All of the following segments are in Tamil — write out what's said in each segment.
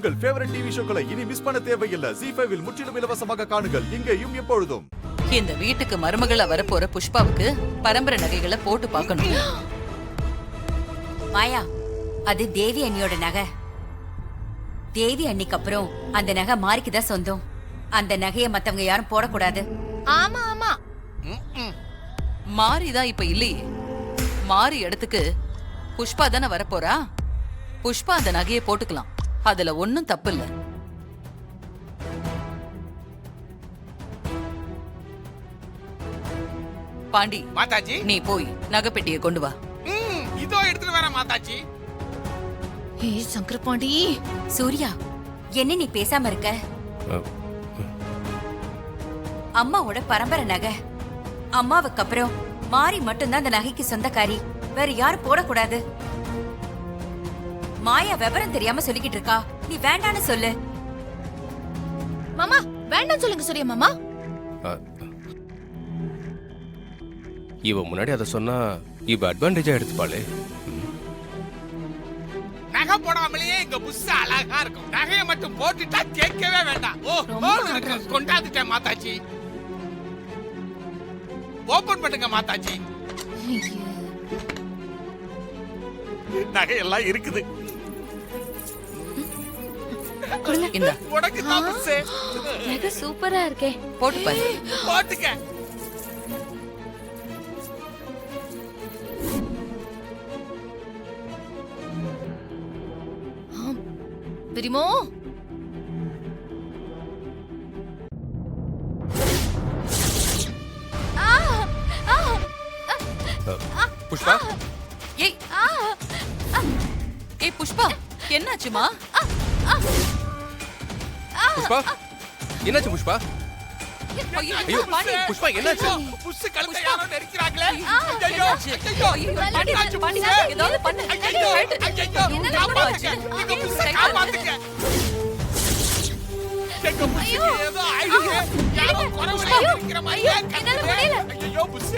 உங்கள் ஃபேவரட் டிவி ஷோக்களை இனி மிஸ் பண்ண தேவையில்லை. ZEE5 இல் முற்றிலும் இலவசமாக காணுங்கள். இங்கேயும் எப்பொழுதும். இந்த வீட்டுக்கு மருமகளா வரப்போற புஷ்பாவுக்கு பரம்பரை நகைகளை போட்டு பார்க்கணும். மாயா, அது தேவி அண்ணியோட நகை. தேவி அண்ணிக்கு அப்புறம் அந்த நகை மாரிக்குதான் சொந்தம். அந்த நகையை மத்தவங்க யாரும் போடக்கூடாது. ஆமா ஆமா, மாரிதான் இப்ப இல்லையே. மாறி இடத்துக்கு புஷ்பா தானே வரப்போறா. புஷ்பா அந்த நகையை போட்டுக்கலாம், அதுல ஒன்னும் தப்பு இல்ல. பாண்டி மாதாஜி, நீ போய் நகைப்பெட்டியை கொண்டு வா. இதோ எடுத்துட்டு வர மாதாஜி. ஏய் சங்கர் பாண்டி. சூர்யா, என்ன நீ பேசாம இருக்க? அம்மாவோட பரம்பரை நகை. அம்மாவுக்கு அப்புறம் மாறி மட்டும்தான் அந்த நகைக்கு சொந்தக்காரி. வேற யாரும் போடக்கூடாது. மாயா விவரம் தெரியாம சொல்லிக்கிட்டு இருக்கா. நீ வேண்டான்னு சொல்லு. மாமா வேண்டாம் சொல்லுங்க சூர்யா மாமா. இவ முன்னாடி அத சொன்னா இவ அட்வான்டேஜா எடுத்துப்பாளே. நகை போடாமலேயே எங்க புஷ் அழகா இருக்கும். நகையை மட்டும் போட்டுட்டா கேட்கவே வேண்டாம். கொண்டாந்துட்டேன் மாதாஜி. ஓபன் பண்ணுங்க மாதாஜி. நகையெல்லாம் இருக்குது. இந்த உனக்கு தான் புஷ். நகை சூப்பரா இருக்கே. போட்டு பாரு. போட்டுக்க. தெரியுமோ? புஷ்பா, ஏய் ஏய் புஷ்பா, என்னாச்சுமா? புஷ்பா என்னாச்சு? புஷ்பா ஐயோ ஐயோ பாண்டி, புஷ்பா என்னாச்சு? புஷ் கழுத்தை யாரோ நெரிக்கிறாங்களே. ஐயோ என்னாச்சு? ஐயோ பாண்டி, பாண்டி, ஏதாவது பண்ணு. ஐயோ காப்பாத்துங்க. எங்க புஷ் காப்பாத்துங்க. எங்க புஷ்க்கு ஏதோ ஆயிடுச்சு. யாரோ குறவளை நெரிக்கிற மாதிரி ஐயோ புஷ்.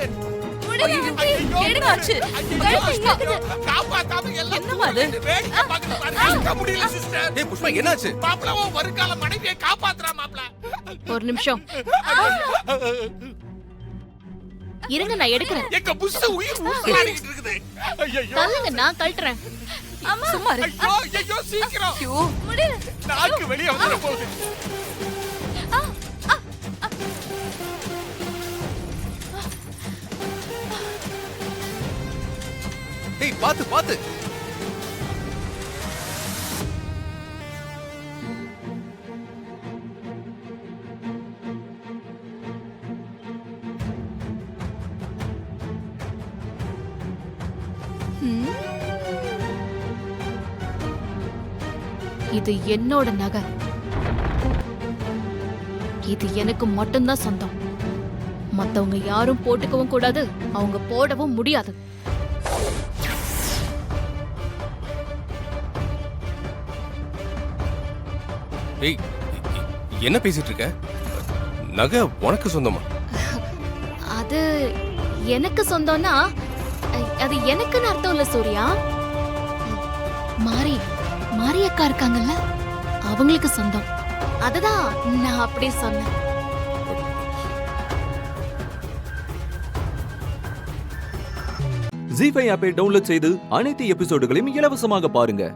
என்னாச்சு? காப்பாத்தாம எல்லாம் என்னமா அது? வேடிக்கை பார்க்கணும் பாருங்க. முடியல சிஸ்டர். ஏய் புஷ்பா என்னாச்சு? மாப்ளவோ வருகால மனைவியை காப்பாத்துறா மாப்ள. ஒரு நிமிஷம் இருங்க, நான் எடுக்கிறேன். எங்க புஷ் உயிர் ஊசலாடிட்டு இருக்குது. ஐயோ தள்ளுங்க, நான் கழட்டுறேன். சும்மா இரு. ஐயோ ஐயோ சீக்கிரம். ஐயோ முடியல. நாக்கு வெளிய வந்துற போகுது. ஏய் பாத்து பாத்து. இது என்னோட நகை. இது எனக்கு மட்டும்தான் சொந்தம். மத்தவங்க யாரும் போட்டுக்கவும் கூடாது, அவங்க போடவும் முடியாது. ஏய் என்ன பேசிட்டு இருக்க? நகை உனக்கு சொந்தமா? அது எனக்கு சொந்தம்னா அது எனக்குன்னு அர்த்தம் இல்ல சூர்யா. மாரி அக்கா இருக்காங்கல்ல, அவங்களுக்கு சொந்தம். அதுதான் நான் அப்படி சொன்னேன். ZEE5 ஆப்பை டவுன்லோட் செய்து அனைத்து எபிசோடுகளையும் இலவசமாக பாருங்க.